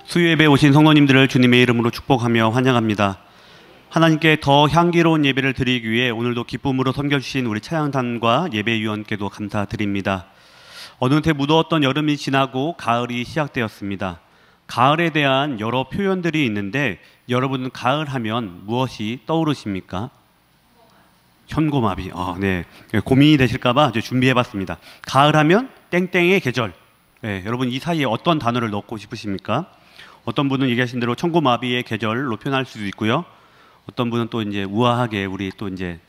수요예배 오신 성도님들을 주님의 이름으로 축복하며 환영합니다. 하나님께 더 향기로운 예배를 드리기 위해 오늘도 기쁨으로 섬겨주신 우리 찬양단과 예배위원께도 감사드립니다. 어느새 무더웠던 여름이 지나고 가을이 시작되었습니다. 가을에 대한 여러 표현들이 있는데 여러분은 가을 하면 무엇이 떠오르십니까? 현고마비. 네. 고민이 되실까봐 준비해봤습니다. 가을 하면 땡땡의 계절. 네, 여러분 이 사이에 어떤 단어를 넣고 싶으십니까? 어떤 분은 얘기하신 대로 천고마비의 계절로 표현할 수도 있고요. 어떤 분은 또 이제 우아하게 우리 또 이제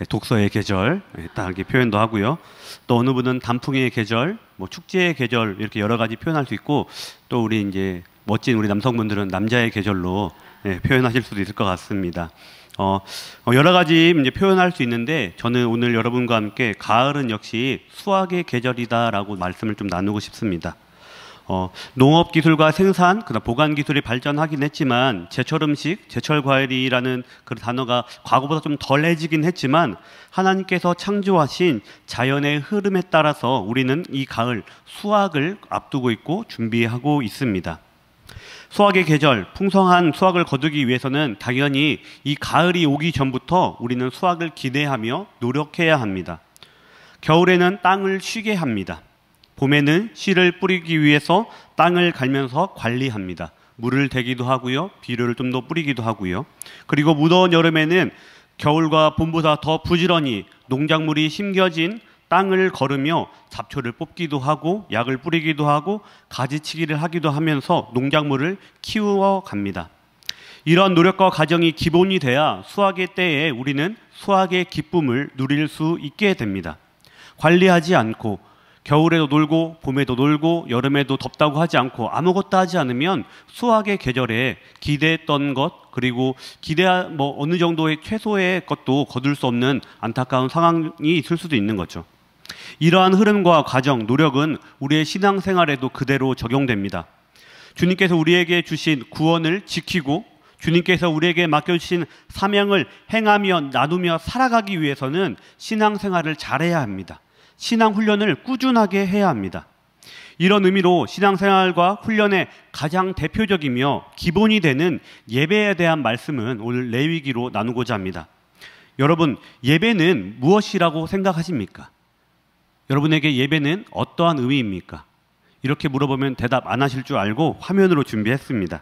독서의 계절 딱 이렇게 표현도 하고요. 또 어느 분은 단풍의 계절, 뭐 축제의 계절 이렇게 여러 가지 표현할 수 있고, 또 우리 이제 멋진 우리 남성분들은 남자의 계절로 표현하실 수도 있을 것 같습니다. 여러 가지 이제 표현할 수 있는데 저는 오늘 여러분과 함께 가을은 역시 수확의 계절이다라고 말씀을 좀 나누고 싶습니다. 농업 기술과 생산, 그다음 보관 기술이 발전하긴 했지만 제철 음식, 제철 과일이라는 그 단어가 과거보다 좀 덜해지긴 했지만 하나님께서 창조하신 자연의 흐름에 따라서 우리는 이 가을 수확을 앞두고 있고 준비하고 있습니다. 수확의 계절, 풍성한 수확을 거두기 위해서는 당연히 이 가을이 오기 전부터 우리는 수확을 기대하며 노력해야 합니다. 겨울에는 땅을 쉬게 합니다. 봄에는 씨를 뿌리기 위해서 땅을 갈면서 관리합니다. 물을 대기도 하고요. 비료를 좀 더 뿌리기도 하고요. 그리고 무더운 여름에는 겨울과 봄보다 더 부지런히 농작물이 심겨진 땅을 거르며 잡초를 뽑기도 하고 약을 뿌리기도 하고 가지치기를 하기도 하면서 농작물을 키워 갑니다. 이런 노력과 과정이 기본이 돼야 수확의 때에 우리는 수확의 기쁨을 누릴 수 있게 됩니다. 관리하지 않고 겨울에도 놀고 봄에도 놀고 여름에도 덥다고 하지 않고 아무것도 하지 않으면 수확의 계절에 기대했던 것, 그리고 어느 정도의 최소의 것도 거둘 수 없는 안타까운 상황이 있을 수도 있는 거죠. 이러한 흐름과 과정, 노력은 우리의 신앙생활에도 그대로 적용됩니다. 주님께서 우리에게 주신 구원을 지키고 주님께서 우리에게 맡겨주신 사명을 행하며 나누며 살아가기 위해서는 신앙생활을 잘해야 합니다. 신앙 훈련을 꾸준하게 해야 합니다. 이런 의미로 신앙생활과 훈련의 가장 대표적이며 기본이 되는 예배에 대한 말씀은 오늘 레위기로 나누고자 합니다. 여러분, 예배는 무엇이라고 생각하십니까? 여러분에게 예배는 어떠한 의미입니까? 이렇게 물어보면 대답 안 하실 줄 알고 화면으로 준비했습니다.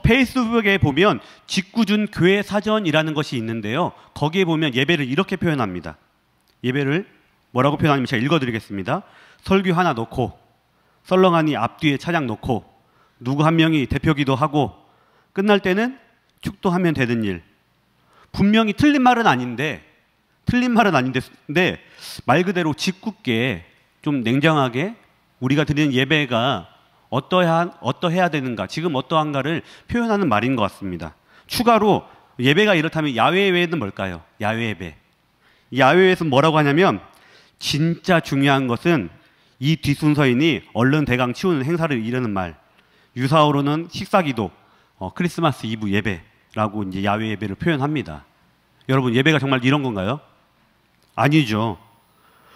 페이스북에 보면 직구준 교회 사전이라는 것이 있는데요. 거기에 보면 예배를 이렇게 표현합니다. 예배를 뭐라고 표현하냐면 제가 읽어드리겠습니다. 설교 하나 놓고 썰렁하니 앞뒤에 찬양 놓고 누구 한 명이 대표기도 하고 끝날 때는 축도하면 되는 일. 분명히 틀린 말은 아닌데 말 그대로 짓궂게 좀 냉정하게 우리가 드리는 예배가 어떠해야 되는가, 지금 어떠한가를 표현하는 말인 것 같습니다. 추가로 예배가 이렇다면 야외 예배는 뭘까요? 야외 예배. 야외 예배에서는 뭐라고 하냐면 진짜 중요한 것은 이 뒷순서이니 얼른 대강 치우는 행사를 이르는 말. 유사어로는 식사기도, 크리스마스 이브 예배라고 이제 야외 예배를 표현합니다. 여러분, 예배가 정말 이런 건가요? 아니죠.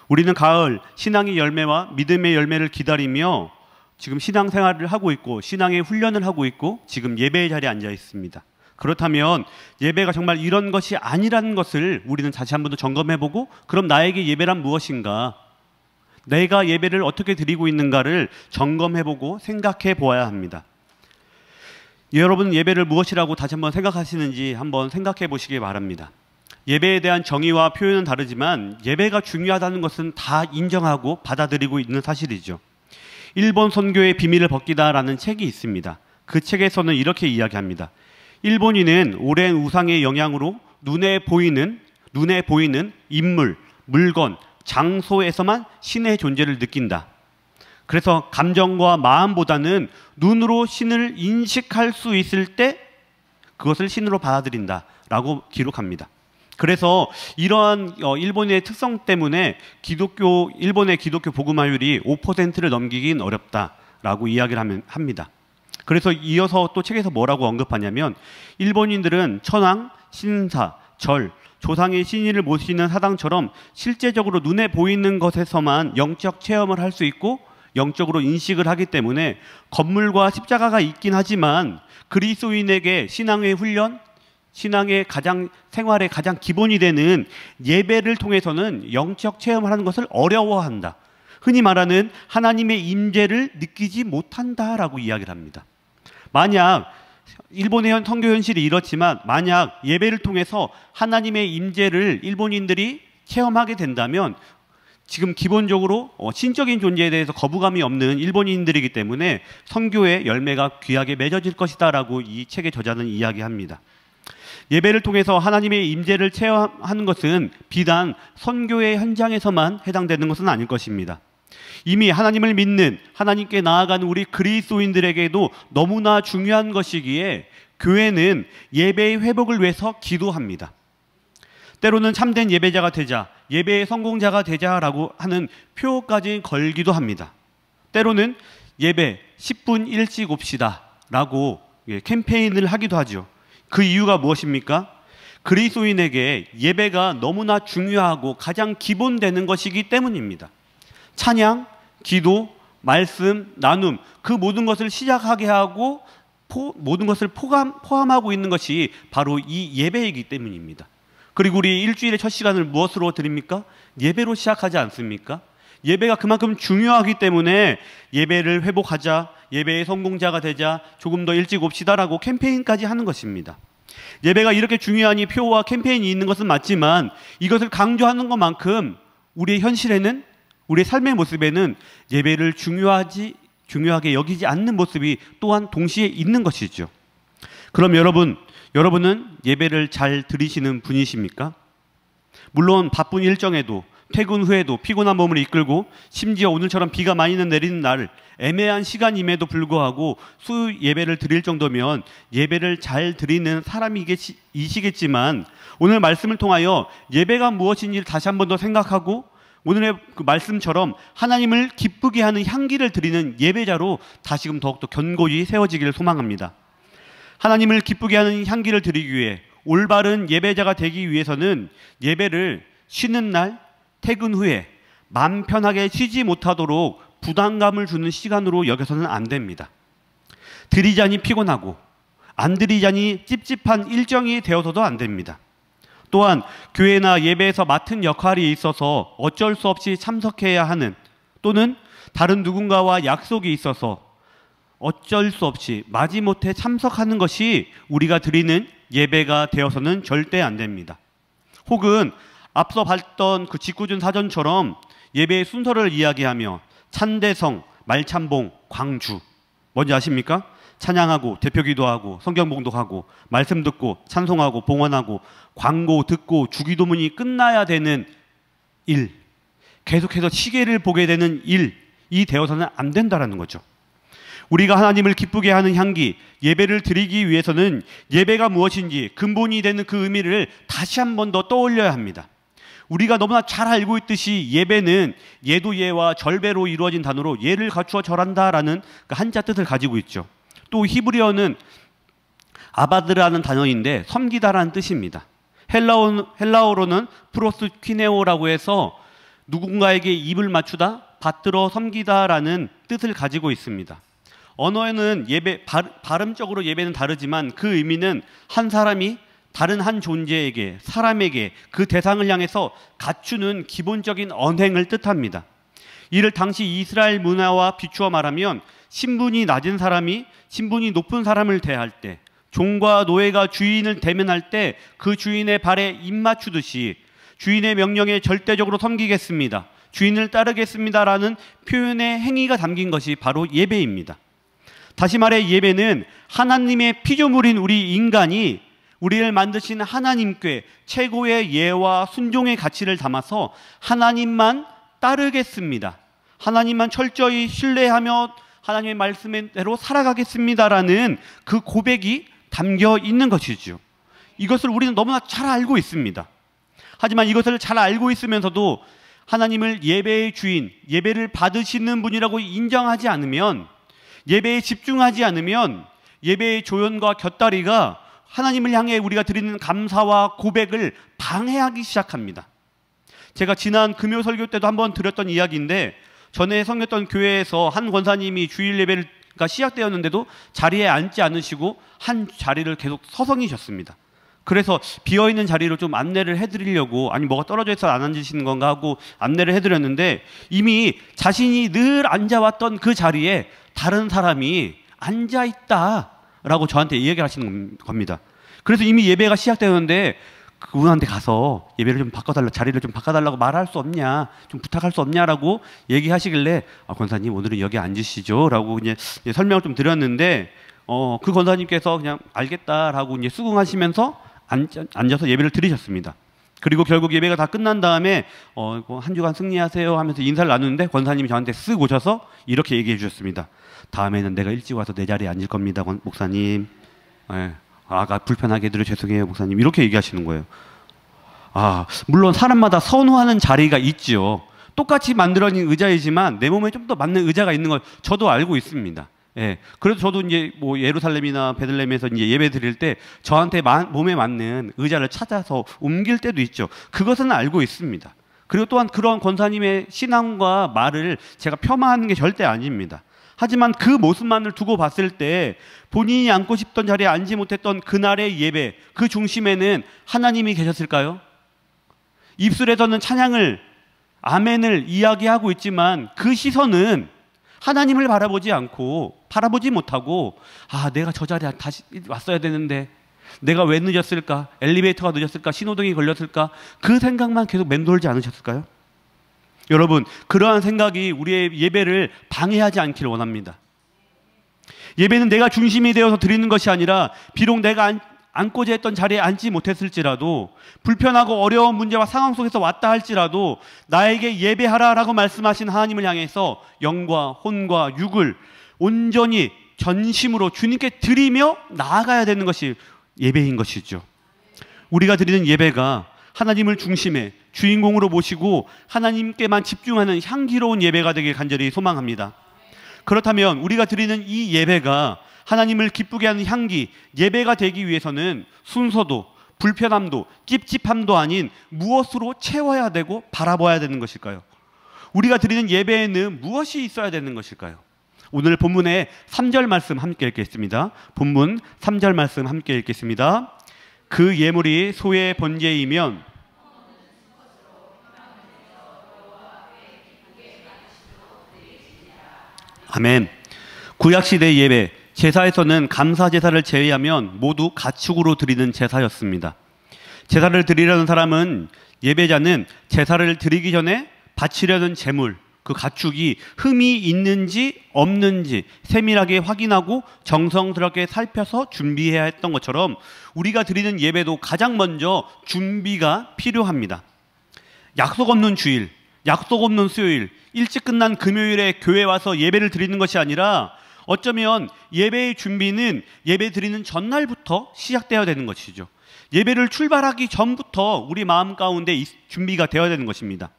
우리는 가을 신앙의 열매와 믿음의 열매를 기다리며 지금 신앙생활을 하고 있고 신앙의 훈련을 하고 있고 지금 예배의 자리에 앉아 있습니다. 그렇다면 예배가 정말 이런 것이 아니라는 것을 우리는 다시 한 번 더 점검해보고, 그럼 나에게 예배란 무엇인가, 내가 예배를 어떻게 드리고 있는가를 점검해보고 생각해 보아야 합니다. 여러분, 예배를 무엇이라고 다시 한번 생각하시는지 한번 생각해 보시기 바랍니다. 예배에 대한 정의와 표현은 다르지만 예배가 중요하다는 것은 다 인정하고 받아들이고 있는 사실이죠. 일본 선교의 비밀을 벗기다라는 책이 있습니다. 그 책에서는 이렇게 이야기합니다. 일본인은 오랜 우상의 영향으로 눈에 보이는 인물, 물건, 장소에서만 신의 존재를 느낀다. 그래서 감정과 마음보다는 눈으로 신을 인식할 수 있을 때 그것을 신으로 받아들인다라고 기록합니다. 그래서 이러한 일본의 특성 때문에 일본의 기독교 복음화율이 5%를 넘기긴 어렵다라고 이야기를 합니다. 그래서 이어서 또 책에서 뭐라고 언급하냐면 일본인들은 천황, 신사, 절, 조상의 신인을 모시는 사당처럼 실제적으로 눈에 보이는 것에서만 영적 체험을 할 수 있고 영적으로 인식을 하기 때문에 건물과 십자가가 있긴 하지만 그리스도인에게 신앙의 훈련, 신앙의 생활의 가장 기본이 되는 예배를 통해서는 영적 체험을 하는 것을 어려워한다. 흔히 말하는 하나님의 임재를 느끼지 못한다라고 이야기를 합니다. 만약 일본의 선교 현실이 이렇지만 만약 예배를 통해서 하나님의 임재를 일본인들이 체험하게 된다면 지금 기본적으로 신적인 존재에 대해서 거부감이 없는 일본인들이기 때문에 선교의 열매가 귀하게 맺어질 것이다라고 이 책의 저자는 이야기합니다. 예배를 통해서 하나님의 임재를 체험하는 것은 비단 선교의 현장에서만 해당되는 것은 아닐 것입니다. 이미 하나님을 믿는 하나님께 나아가는 우리 그리스도인들에게도 너무나 중요한 것이기에 교회는 예배의 회복을 위해서 기도합니다. 때로는 참된 예배자가 되자, 예배의 성공자가 되자라고 하는 표까지 걸기도 합니다. 때로는 예배 10분 일찍 옵시다 라고 캠페인을 하기도 하죠. 그 이유가 무엇입니까? 그리스도인에게 예배가 너무나 중요하고 가장 기본되는 것이기 때문입니다. 찬양, 기도, 말씀, 나눔 그 모든 것을 시작하게 하고 모든 것을 포함하고 있는 것이 바로 이 예배이기 때문입니다. 그리고 우리 일주일의 첫 시간을 무엇으로 드립니까? 예배로 시작하지 않습니까? 예배가 그만큼 중요하기 때문에 예배를 회복하자, 예배의 성공자가 되자, 조금 더 일찍 옵시다라고 캠페인까지 하는 것입니다. 예배가 이렇게 중요하니 표와 캠페인이 있는 것은 맞지만 이것을 강조하는 것만큼 우리의 현실에는, 우리의 삶의 모습에는 예배를 중요하게 여기지 않는 모습이 또한 동시에 있는 것이죠. 그럼 여러분은 예배를 잘 드리시는 분이십니까? 물론 바쁜 일정에도 퇴근 후에도 피곤한 몸을 이끌고 심지어 오늘처럼 비가 많이 내리는 날 애매한 시간임에도 불구하고 수요 예배를 드릴 정도면 예배를 잘 드리는 사람이시겠지만 오늘 말씀을 통하여 예배가 무엇인지를 다시 한 번 더 생각하고 오늘의 그 말씀처럼 하나님을 기쁘게 하는 향기를 드리는 예배자로 다시금 더욱더 견고히 세워지기를 소망합니다. 하나님을 기쁘게 하는 향기를 드리기 위해 올바른 예배자가 되기 위해서는 예배를 쉬는 날, 퇴근 후에 마음 편하게 쉬지 못하도록 부담감을 주는 시간으로 여겨서는 안 됩니다. 드리자니 피곤하고 안 드리자니 찝찝한 일정이 되어서도 안 됩니다. 또한 교회나 예배에서 맡은 역할이 있어서 어쩔 수 없이 참석해야 하는 또는 다른 누군가와 약속이 있어서 어쩔 수 없이 마지못해 참석하는 것이 우리가 드리는 예배가 되어서는 절대 안 됩니다. 혹은 앞서 봤던 그 직구준 사전처럼 예배의 순서를 이야기하며 찬대성, 말참봉, 광주 뭔지 아십니까? 찬양하고 대표기도하고 성경봉독하고 말씀 듣고 찬송하고 봉헌하고 광고 듣고 주기도문이 끝나야 되는 일, 계속해서 시계를 보게 되는 일이 되어서는 안 된다는 거죠. 우리가 하나님을 기쁘게 하는 향기, 예배를 드리기 위해서는 예배가 무엇인지 근본이 되는 그 의미를 다시 한 번 더 떠올려야 합니다. 우리가 너무나 잘 알고 있듯이 예배는 예도예와 절배로 이루어진 단어로 예를 갖추어 절한다라는 그 한자 뜻을 가지고 있죠. 또 히브리어는 아바드라는 단어인데 섬기다라는 뜻입니다. 헬라어로는 프로스퀴네오라고 해서 누군가에게 입을 맞추다, 받들어 섬기다라는 뜻을 가지고 있습니다. 언어에는 발음적으로 예배는 다르지만 그 의미는 한 사람이 다른 한 존재에게, 사람에게 그 대상을 향해서 갖추는 기본적인 언행을 뜻합니다. 이를 당시 이스라엘 문화와 비추어 말하면 신분이 낮은 사람이 신분이 높은 사람을 대할 때, 종과 노예가 주인을 대면할 때 그 주인의 발에 입 맞추듯이 주인의 명령에 절대적으로 섬기겠습니다, 주인을 따르겠습니다라는 표현의 행위가 담긴 것이 바로 예배입니다. 다시 말해 예배는 하나님의 피조물인 우리 인간이 우리를 만드신 하나님께 최고의 예와 순종의 가치를 담아서 하나님만 따르겠습니다, 하나님만 철저히 신뢰하며 하나님의 말씀대로 살아가겠습니다라는 그 고백이 담겨 있는 것이죠. 이것을 우리는 너무나 잘 알고 있습니다. 하지만 이것을 잘 알고 있으면서도 하나님을 예배의 주인, 예배를 받으시는 분이라고 인정하지 않으면, 예배에 집중하지 않으면 예배의 조연과 곁다리가 하나님을 향해 우리가 드리는 감사와 고백을 방해하기 시작합니다. 제가 지난 금요 설교 때도 한번 드렸던 이야기인데, 전에 섬겼던 교회에서 한 권사님이 주일 예배가 시작되었는데도 자리에 앉지 않으시고 한 자리를 계속 서성이셨습니다. 그래서 비어있는 자리로 좀 안내를 해드리려고, 아니 뭐가 떨어져 있어 안 앉으시는 건가 하고 안내를 해드렸는데, 이미 자신이 늘 앉아왔던 그 자리에 다른 사람이 앉아있다라고 저한테 이야기하시는 겁니다. 그래서 이미 예배가 시작되었는데 그분한테 가서 예배를 좀 바꿔달라, 자리를 좀 바꿔달라고 말할 수 없냐, 좀 부탁할 수 없냐라고 얘기하시길래, 권사님 오늘은 여기 앉으시죠 라고 이제 설명을 좀 드렸는데, 그 권사님께서 그냥 알겠다라고 이제 수긍하시면서 앉아서 예배를 드리셨습니다. 그리고 결국 예배가 다 끝난 다음에 한 주간 승리하세요 하면서 인사를 나누는데, 권사님이 저한테 쓱 오셔서 이렇게 얘기해 주셨습니다. 다음에는 내가 일찍 와서 내 자리에 앉을 겁니다, 목사님. 네. 아가 불편하게 해드려 죄송해요, 목사님. 이렇게 얘기하시는 거예요. 물론 사람마다 선호하는 자리가 있지요. 똑같이 만들어진 의자이지만 내 몸에 좀 더 맞는 의자가 있는 걸 저도 알고 있습니다. 예. 그래서 저도 이제 뭐 예루살렘이나 베들레헴에서 이제 예배 드릴 때 저한테 몸에 맞는 의자를 찾아서 옮길 때도 있죠. 그것은 알고 있습니다. 그리고 또한 그런 권사님의 신앙과 말을 제가 폄하하는 게 절대 아닙니다. 하지만 그 모습만을 두고 봤을 때 본인이 앉고 싶던 자리에 앉지 못했던 그날의 예배, 그 중심에는 하나님이 계셨을까요? 입술에서는 찬양을, 아멘을 이야기하고 있지만 그 시선은 하나님을 바라보지 못하고, 내가 저 자리에 다시 왔어야 되는데, 내가 왜 늦었을까? 엘리베이터가 늦었을까? 신호등이 걸렸을까? 그 생각만 계속 맴돌지 않으셨을까요? 여러분, 그러한 생각이 우리의 예배를 방해하지 않기를 원합니다. 예배는 내가 중심이 되어서 드리는 것이 아니라, 비록 내가 앉고자 했던 자리에 앉지 못했을지라도, 불편하고 어려운 문제와 상황 속에서 왔다 할지라도 나에게 예배하라라고 말씀하신 하나님을 향해서 영과 혼과 육을 온전히 전심으로 주님께 드리며 나아가야 되는 것이 예배인 것이죠. 우리가 드리는 예배가 하나님을 중심에 주인공으로 모시고 하나님께만 집중하는 향기로운 예배가 되길 간절히 소망합니다. 그렇다면 우리가 드리는 이 예배가 하나님을 기쁘게 하는 향기, 예배가 되기 위해서는 순서도 불편함도 찝찝함도 아닌 무엇으로 채워야 되고 바라봐야 되는 것일까요? 우리가 드리는 예배에는 무엇이 있어야 되는 것일까요? 오늘 본문의 3절 말씀 함께 읽겠습니다. 본문 3절 말씀 함께 읽겠습니다. 그 예물이 소의 번제이면 아멘. 구약시대 예배, 제사에서는 감사 제사를 제외하면 모두 가축으로 드리는 제사였습니다. 제사를 드리려는 사람은, 예배자는 제사를 드리기 전에 바치려는 제물, 그 가축이 흠이 있는지 없는지 세밀하게 확인하고 정성스럽게 살펴서 준비해야 했던 것처럼 우리가 드리는 예배도 가장 먼저 준비가 필요합니다. 약속 없는 주일, 약속 없는 수요일, 일찍 끝난 금요일에 교회 와서 예배를 드리는 것이 아니라, 어쩌면 예배의 준비는 예배 드리는 전날부터 시작되어야 되는 것이죠. 예배를 출발하기 전부터 우리 마음 가운데 준비가 되어야 되는 것입니다.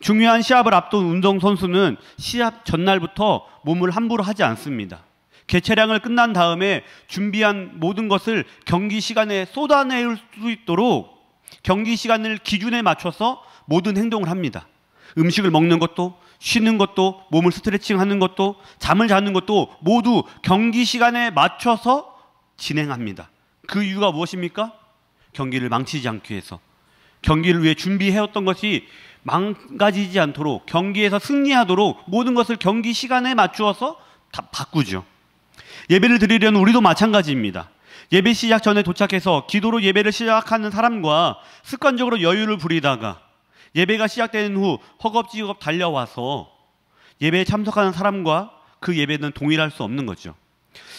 중요한 시합을 앞둔 운동선수는 시합 전날부터 몸을 함부로 하지 않습니다. 개체량을 끝난 다음에 준비한 모든 것을 경기 시간에 쏟아낼 수 있도록 경기 시간을 기준에 맞춰서 모든 행동을 합니다. 음식을 먹는 것도, 쉬는 것도, 몸을 스트레칭하는 것도, 잠을 자는 것도 모두 경기 시간에 맞춰서 진행합니다. 그 이유가 무엇입니까? 경기를 망치지 않기 위해서, 경기를 위해 준비해왔던 것이 망가지지 않도록, 경기에서 승리하도록 모든 것을 경기 시간에 맞추어서 다 바꾸죠. 예배를 드리려는 우리도 마찬가지입니다. 예배 시작 전에 도착해서 기도로 예배를 시작하는 사람과 습관적으로 여유를 부리다가 예배가 시작되는 후 허겁지겁 달려와서 예배에 참석하는 사람과 그 예배는 동일할 수 없는 거죠.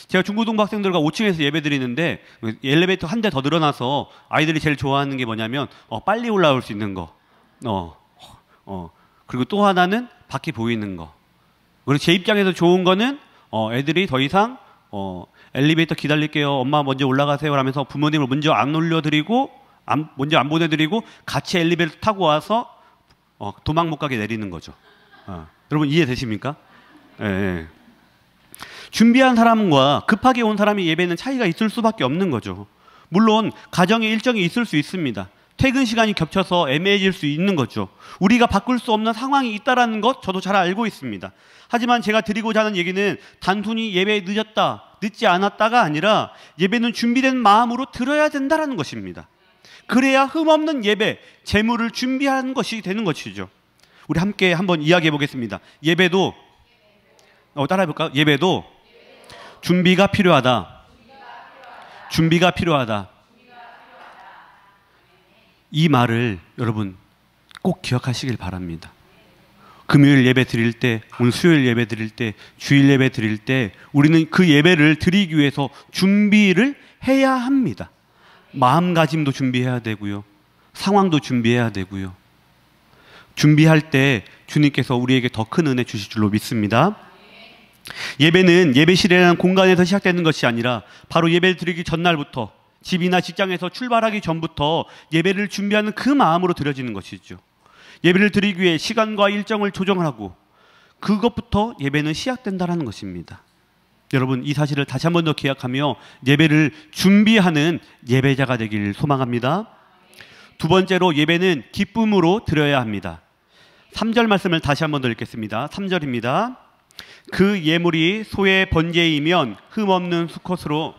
제가 중고등부 학생들과 5층에서 예배 드리는데 엘리베이터 한 대 더 늘어나서 아이들이 제일 좋아하는 게 뭐냐면 빨리 올라올 수 있는 거, 그리고 또 하나는 밖이 보이는 거. 그리고 제 입장에서 좋은 거는 애들이 더 이상 엘리베이터 기다릴게요, 엄마 먼저 올라가세요 하면서 부모님을 먼저 안 올려드리고 먼저 안 보내드리고 같이 엘리베이터 타고 와서 도망 못 가게 내리는 거죠. 여러분 이해되십니까? 예. 준비한 사람과 급하게 온 사람의 예배는 차이가 있을 수밖에 없는 거죠. 물론 가정의 일정이 있을 수 있습니다. 퇴근 시간이 겹쳐서 애매해질 수 있는 거죠. 우리가 바꿀 수 없는 상황이 있다는 것 저도 잘 알고 있습니다. 하지만 제가 드리고자 하는 얘기는 단순히 예배에 늦지 않았다가 아니라 예배는 준비된 마음으로 드려야 된다는 것입니다. 그래야 흠없는 예배, 제물을 준비하는 것이 되는 것이죠. 우리 함께 한번 이야기해 보겠습니다. 예배도 따라해볼까요? 예배도 준비가 필요하다. 준비가 필요하다. 이 말을 여러분 꼭 기억하시길 바랍니다. 금요일 예배 드릴 때, 오늘 수요일 예배 드릴 때, 주일 예배 드릴 때 우리는 그 예배를 드리기 위해서 준비를 해야 합니다. 마음가짐도 준비해야 되고요. 상황도 준비해야 되고요. 준비할 때 주님께서 우리에게 더 큰 은혜 주실 줄로 믿습니다. 예배는 예배실이라는 공간에서 시작되는 것이 아니라 바로 예배를 드리기 전날부터 집이나 직장에서 출발하기 전부터 예배를 준비하는 그 마음으로 드려지는 것이죠. 예배를 드리기 위해 시간과 일정을 조정하고 그것부터 예배는 시작된다는 것입니다. 여러분 이 사실을 다시 한 번 더 기억하며 예배를 준비하는 예배자가 되길 소망합니다. 두 번째로 예배는 기쁨으로 드려야 합니다. 3절 말씀을 다시 한 번 더 읽겠습니다. 3절입니다. 그 예물이 소의 번제이면 흠없는 수컷으로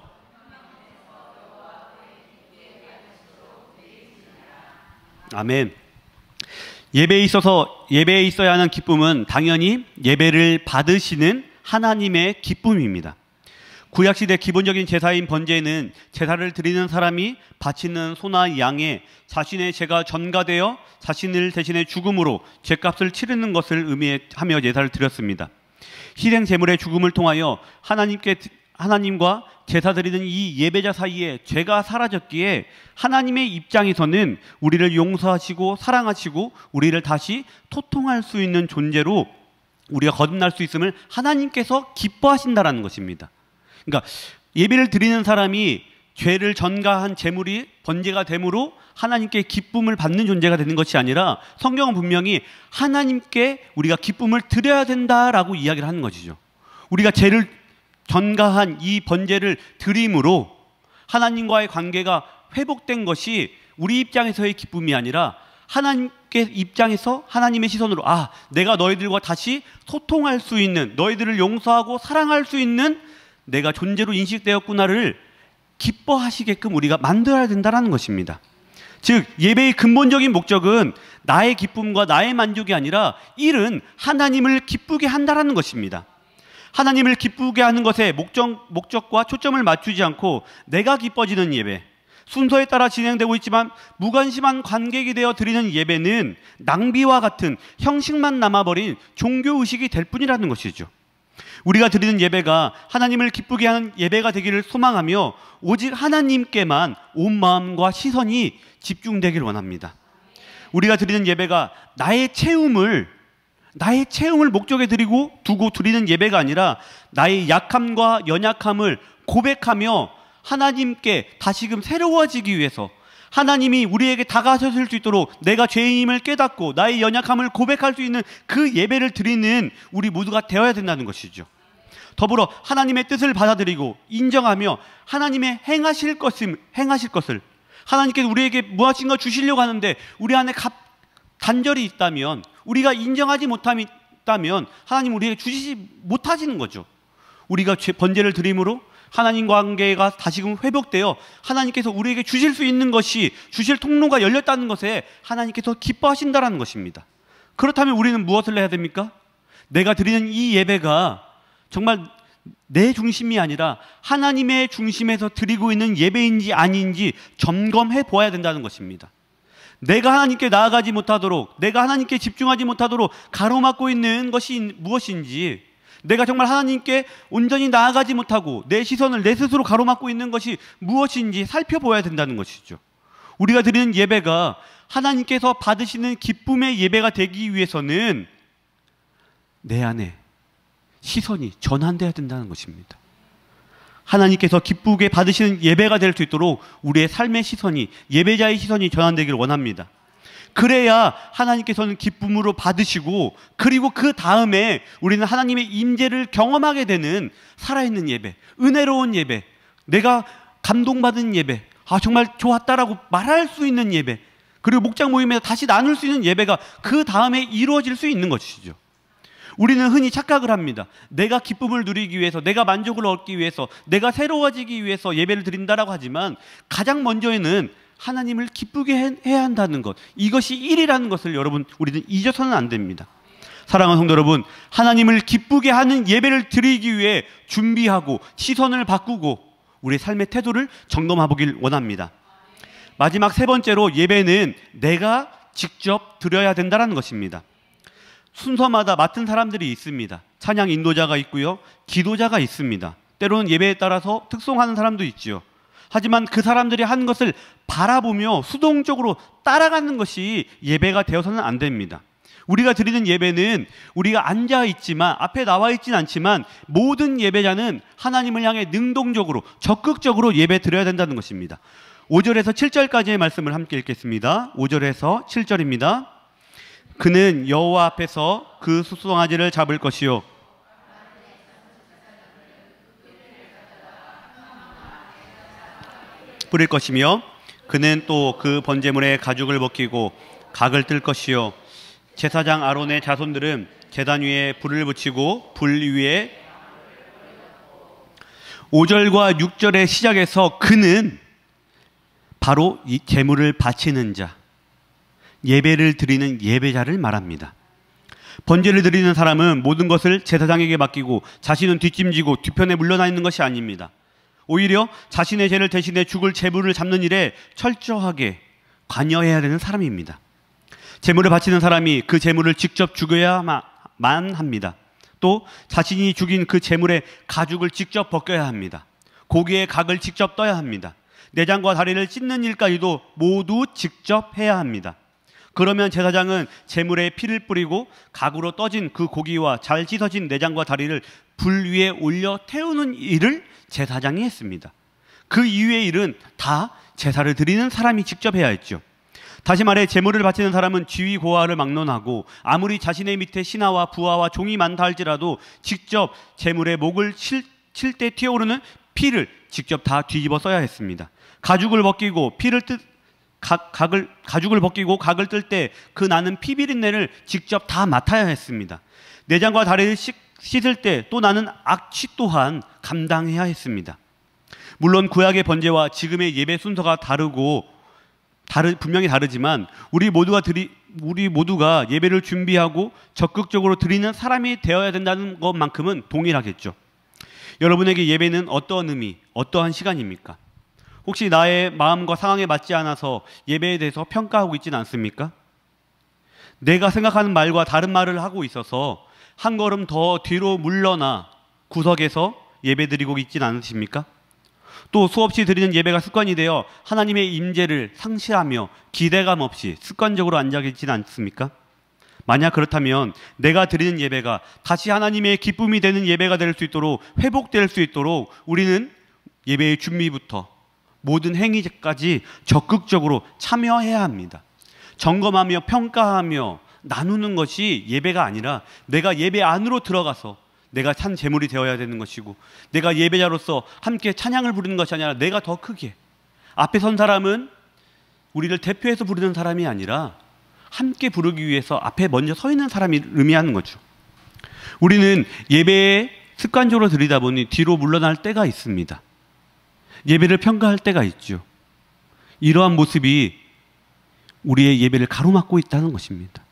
아멘. 예배에 있어야 하는 기쁨은 당연히 예배를 받으시는 하나님의 기쁨입니다. 구약시대 기본적인 제사인 번제는 제사를 드리는 사람이 바치는 소나 양에 자신의 죄가 전가되어 자신을 대신해 죽음으로 죄값을 치르는 것을 의미하며 제사를 드렸습니다. 희생 제물의 죽음을 통하여 하나님과 제사 드리는 이 예배자 사이에 죄가 사라졌기에 하나님의 입장에서는 우리를 용서하시고 사랑하시고 우리를 다시 소통할 수 있는 존재로 우리가 거듭날 수 있음을 하나님께서 기뻐하신다라는 것입니다. 그러니까 예배를 드리는 사람이 죄를 전가한 제물이 번제가 됨으로 하나님께 기쁨을 받는 존재가 되는 것이 아니라 성경은 분명히 하나님께 우리가 기쁨을 드려야 된다라고 이야기를 하는 것이죠. 우리가 죄를 전가한 이 번제를 드림으로 하나님과의 관계가 회복된 것이 우리 입장에서의 기쁨이 아니라 하나님께 입장에서 하나님의 시선으로 내가 너희들과 다시 소통할 수 있는, 너희들을 용서하고 사랑할 수 있는 내가 존재로 인식되었구나를 기뻐하시게끔 우리가 만들어야 된다는 것입니다. 즉 예배의 근본적인 목적은 나의 기쁨과 나의 만족이 아니라 일은 하나님을 기쁘게 한다는 것입니다. 하나님을 기쁘게 하는 것에 목적과 초점을 맞추지 않고 내가 기뻐지는 예배, 순서에 따라 진행되고 있지만 무관심한 관객이 되어 드리는 예배는 낭비와 같은 형식만 남아버린 종교의식이 될 뿐이라는 것이죠. 우리가 드리는 예배가 하나님을 기쁘게 하는 예배가 되기를 소망하며 오직 하나님께만 온 마음과 시선이 집중되길 원합니다. 우리가 드리는 예배가 나의 체움을 목적에 두고 드리는 예배가 아니라 나의 약함과 연약함을 고백하며 하나님께 다시금 새로워지기 위해서 하나님이 우리에게 다가서실 수 있도록 내가 죄인임을 깨닫고 나의 연약함을 고백할 수 있는 그 예배를 드리는 우리 모두가 되어야 된다는 것이죠. 더불어 하나님의 뜻을 받아들이고 인정하며 하나님의 행하실 것을 하나님께서 우리에게 무엇인가 주시려고 하는데 우리 안에 단절이 있다면, 우리가 인정하지 못한다면 하나님 우리에게 주시지 못하시는 거죠. 우리가 번제를 드림으로 하나님 관계가 다시금 회복되어 하나님께서 우리에게 주실 수 있는 것이, 주실 통로가 열렸다는 것에 하나님께서 기뻐하신다는 것입니다. 그렇다면 우리는 무엇을 해야 됩니까? 내가 드리는 이 예배가 정말 내 중심이 아니라 하나님의 중심에서 드리고 있는 예배인지 아닌지 점검해 보아야 된다는 것입니다. 내가 하나님께 나아가지 못하도록, 내가 하나님께 집중하지 못하도록 가로막고 있는 것이 무엇인지, 내가 정말 하나님께 온전히 나아가지 못하고 내 시선을 내 스스로 가로막고 있는 것이 무엇인지 살펴보아야 된다는 것이죠. 우리가 드리는 예배가 하나님께서 받으시는 기쁨의 예배가 되기 위해서는 내 안에 시선이 전환돼야 된다는 것입니다. 하나님께서 기쁘게 받으시는 예배가 될 수 있도록 우리의 삶의 시선이, 예배자의 시선이 전환되기를 원합니다. 그래야 하나님께서는 기쁨으로 받으시고, 그리고 그 다음에 우리는 하나님의 임재를 경험하게 되는 살아있는 예배, 은혜로운 예배, 내가 감동받은 예배, 정말 좋았다라고 말할 수 있는 예배, 그리고 목장 모임에서 다시 나눌 수 있는 예배가 그 다음에 이루어질 수 있는 것이죠. 우리는 흔히 착각을 합니다. 내가 기쁨을 누리기 위해서, 내가 만족을 얻기 위해서, 내가 새로워지기 위해서 예배를 드린다라고 하지만 가장 먼저에는 하나님을 기쁘게 해야 한다는 것, 이것이 일이라는 것을 여러분, 우리는 잊어서는 안 됩니다. 사랑하는 성도 여러분, 하나님을 기쁘게 하는 예배를 드리기 위해 준비하고 시선을 바꾸고 우리의 삶의 태도를 점검해 보길 원합니다. 마지막 세 번째로, 예배는 내가 직접 드려야 된다는 것입니다. 순서마다 맡은 사람들이 있습니다. 찬양 인도자가 있고요, 기도자가 있습니다. 때로는 예배에 따라서 특송하는 사람도 있지요. 하지만 그 사람들이 하는 것을 바라보며 수동적으로 따라가는 것이 예배가 되어서는 안 됩니다. 우리가 드리는 예배는 우리가 앉아있지만, 앞에 나와 있지는 않지만 모든 예배자는 하나님을 향해 능동적으로, 적극적으로 예배 드려야 된다는 것입니다. 5절에서 7절까지의 말씀을 함께 읽겠습니다. 5절에서 7절입니다. 그는 여호와 앞에서 그 수송아지를 잡을 것이요, 뿌릴 것이며, 그는 또 그 번제물의 가죽을 벗기고 각을 뜰 것이요, 제사장 아론의 자손들은 제단 위에 불을 붙이고 불 위에 5절과 6절의 시작에서 그는 바로 이 제물을 바치는 자, 예배를 드리는 예배자를 말합니다. 번제를 드리는 사람은 모든 것을 제사장에게 맡기고 자신은 뒷짐지고 뒤편에 물러나 있는 것이 아닙니다. 오히려 자신의 죄를 대신해 죽을 제물을 잡는 일에 철저하게 관여해야 되는 사람입니다. 제물을 바치는 사람이 그 제물을 직접 죽여야만 합니다. 또 자신이 죽인 그 제물의 가죽을 직접 벗겨야 합니다. 고기의 각을 직접 떠야 합니다. 내장과 다리를 찢는 일까지도 모두 직접 해야 합니다. 그러면 제사장은 제물에 피를 뿌리고 각으로 떠진 그 고기와 잘 찢어진 내장과 다리를 불 위에 올려 태우는 일을 제사장이 했습니다. 그 이후의 일은 다 제사를 드리는 사람이 직접 해야 했죠. 다시 말해, 제물을 바치는 사람은 지위 고하를 막론하고 아무리 자신의 밑에 신하와 부하와 종이 많다 할지라도 직접 제물의 목을 칠 때 튀어오르는 피를 직접 다 뒤집어 써야 했습니다. 가죽을 벗기고 가죽을 벗기고 각을 뜰 때 그 나는 피 비린내를 직접 다 맡아야 했습니다. 내장과 다리를 씻을 때 또 나는 악취 또한 감당해야 했습니다. 물론 구약의 번제와 지금의 예배 순서가 분명히 다르지만 우리 모두가 예배를 준비하고 적극적으로 드리는 사람이 되어야 된다는 것만큼은 동일하겠죠. 여러분에게 예배는 어떠한 의미, 어떠한 시간입니까? 혹시 나의 마음과 상황에 맞지 않아서 예배에 대해서 평가하고 있지는 않습니까? 내가 생각하는 말과 다른 말을 하고 있어서 한 걸음 더 뒤로 물러나 구석에서 예배드리고 있지는 않으십니까? 또 수없이 드리는 예배가 습관이 되어 하나님의 임재를 상실하며 기대감 없이 습관적으로 앉아 계시지는 않습니까? 만약 그렇다면 내가 드리는 예배가 다시 하나님의 기쁨이 되는 예배가 될 수 있도록, 회복될 수 있도록 우리는 예배의 준비부터 모든 행위까지 적극적으로 참여해야 합니다. 점검하며 평가하며 나누는 것이 예배가 아니라 내가 예배 안으로 들어가서 내가 찬 제물이 되어야 되는 것이고, 내가 예배자로서 함께 찬양을 부르는 것이 아니라 내가 더 크게, 앞에 선 사람은 우리를 대표해서 부르는 사람이 아니라 함께 부르기 위해서 앞에 먼저 서 있는 사람이 의미하는 거죠. 우리는 예배에 습관적으로 드리다 보니 뒤로 물러날 때가 있습니다. 예배를 평가할 때가 있죠. 이러한 모습이 우리의 예배를 가로막고 있다는 것입니다.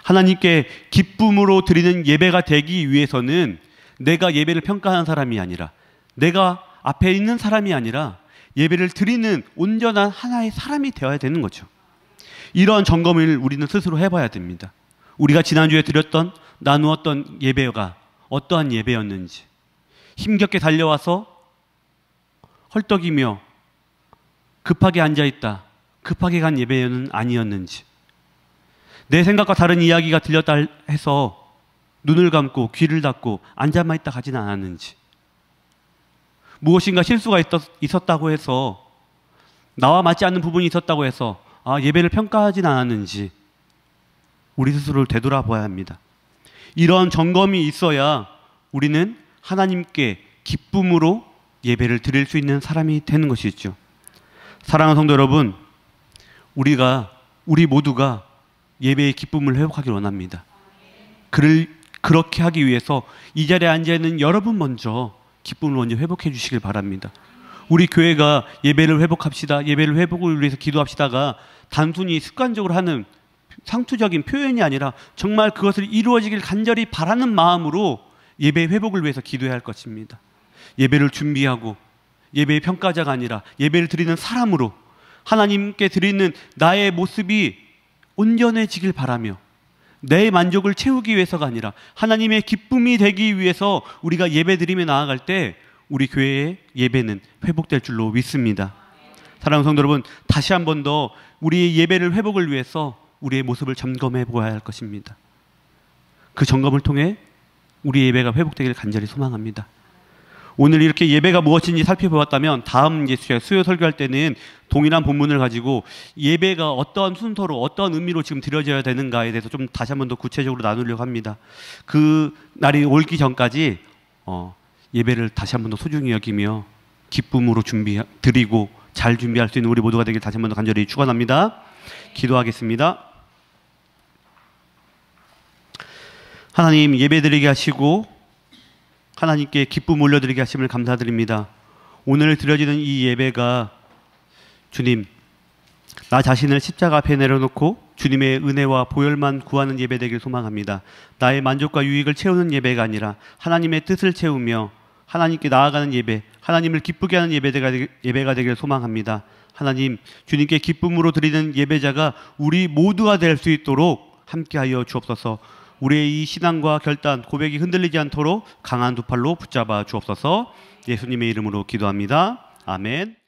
하나님께 기쁨으로 드리는 예배가 되기 위해서는 내가 예배를 평가하는 사람이 아니라, 내가 앞에 있는 사람이 아니라 예배를 드리는 온전한 하나의 사람이 되어야 되는 거죠. 이러한 점검을 우리는 스스로 해봐야 됩니다. 우리가 지난주에 드렸던, 나누었던 예배가 어떠한 예배였는지, 힘겹게 달려와서 헐떡이며 급하게 앉아있다, 급하게 간 예배는 아니었는지, 내 생각과 다른 이야기가 들렸다 해서 눈을 감고 귀를 닫고 앉아만 있다 가지는 않았는지, 무엇인가 실수가 있었다고 해서, 나와 맞지 않는 부분이 있었다고 해서 예배를 평가하진 않았는지 우리 스스로를 되돌아봐야 합니다. 이런 점검이 있어야 우리는 하나님께 기쁨으로 예배를 드릴 수 있는 사람이 되는 것이죠. 사랑하는 성도 여러분, 우리 모두가 예배의 기쁨을 회복하길 원합니다. 그렇게 하기 위해서 이 자리에 앉아 있는 여러분 먼저 기쁨을 먼저 회복해 주시길 바랍니다. 우리 교회가 예배를 회복합시다, 예배를 회복을 위해서 기도합시다가 단순히 습관적으로 하는 상투적인 표현이 아니라 정말 그것을 이루어지길 간절히 바라는 마음으로 예배 회복을 위해서 기도해야 할 것입니다. 예배를 준비하고 예배의 평가자가 아니라 예배를 드리는 사람으로 하나님께 드리는 나의 모습이 온전해지길 바라며 내 만족을 채우기 위해서가 아니라 하나님의 기쁨이 되기 위해서 우리가 예배 드리며 나아갈 때 우리 교회의 예배는 회복될 줄로 믿습니다. 사랑하는 성도 여러분, 다시 한 번 더 우리의 예배를 회복을 위해서 우리의 모습을 점검해 보아야 할 것입니다. 그 점검을 통해 우리의 예배가 회복되기를 간절히 소망합니다. 오늘 이렇게 예배가 무엇인지 살펴보았다면 다음 수요 설교할 때는 동일한 본문을 가지고 예배가 어떠한 순서로 어떠한 의미로 지금 드려져야 되는가에 대해서 좀 다시 한 번 더 구체적으로 나누려고 합니다. 그 날이 오기 전까지 예배를 다시 한 번 더 소중히 여기며 기쁨으로 드리고 잘 준비할 수 있는 우리 모두가 되길 다시 한 번 더 간절히 축원합니다. 기도하겠습니다. 하나님, 예배드리게 하시고 하나님께 기쁨 올려드리게 하심을 감사드립니다. 오늘 드려지는 이 예배가 주님, 나 자신을 십자가 앞에 내려놓고 주님의 은혜와 보혈만 구하는 예배 되길 소망합니다. 나의 만족과 유익을 채우는 예배가 아니라 하나님의 뜻을 채우며 하나님께 나아가는 예배, 하나님을 기쁘게 하는 예배가 되길 소망합니다. 하나님, 주님께 기쁨으로 드리는 예배자가 우리 모두가 될 수 있도록 함께하여 주옵소서. 우리의 이 신앙과 결단, 고백이 흔들리지 않도록 강한 두 팔로 붙잡아 주옵소서. 예수님의 이름으로 기도합니다. 아멘.